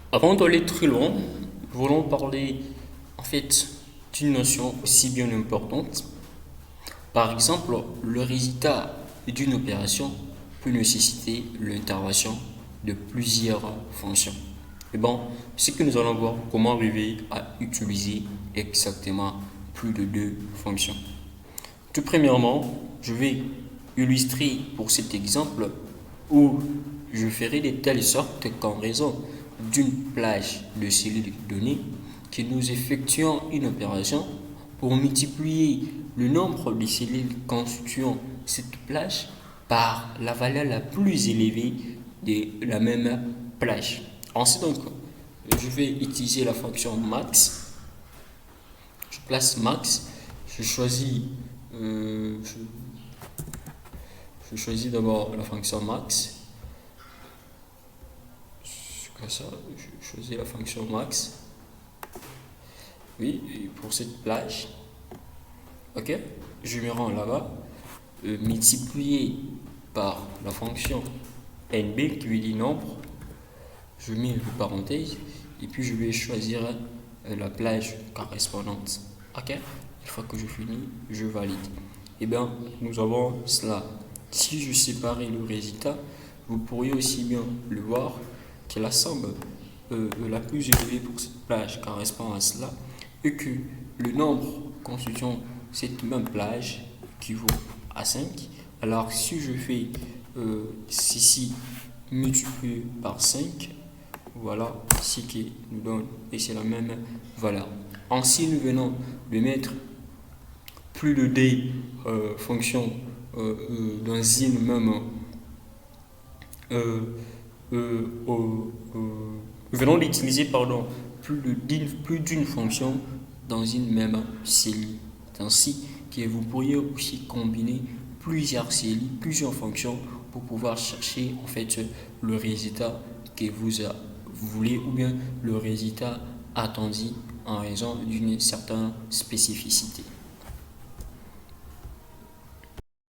Avant d'aller très loin, nous voulons parler en fait d'une notion aussi bien importante. Par exemple, le résultat d'une opération peut nécessiter l'intervention de plusieurs fonctions. Et bon, c'est que nous allons voir comment arriver à utiliser exactement plus de deux fonctions. Tout premièrement, je vais illustrer pour cet exemple où je ferai de telle sorte qu'en raison d'une plage de cellules données, que nous effectuons une opération pour multiplier le nombre de cellules constituant cette plage par la valeur la plus élevée de la même plage. Ensuite, donc, je vais utiliser la fonction max. Je place max. Je choisis, euh, je, je choisis d'abord la fonction max. Comme ça, je choisis la fonction max. Oui, et pour cette plage, ok, je me rends là-bas, multiplié par la fonction nb qui veut dire nombre, je mets une parenthèse et puis je vais choisir la plage correspondante. Ok, une fois que je finis, je valide. Et bien, nous avons cela. Si je séparais le résultat, vous pourriez aussi bien le voir que la somme la plus élevée pour cette plage correspond à cela et que le nombre constituant cette même plage équivaut à 5. Alors si je fais ceci multiplié par 5, voilà ce qui nous donne et c'est la même valeur. Ainsi nous venons de mettre plus de d fonctions dans une même nous venons d'utiliser plus d'une fonction dans une même cellule. Ainsi que vous pourriez aussi combiner plusieurs cellules, plusieurs fonctions pour pouvoir chercher en fait le résultat que vous voulez ou bien le résultat attendu en raison d'une certaine spécificité.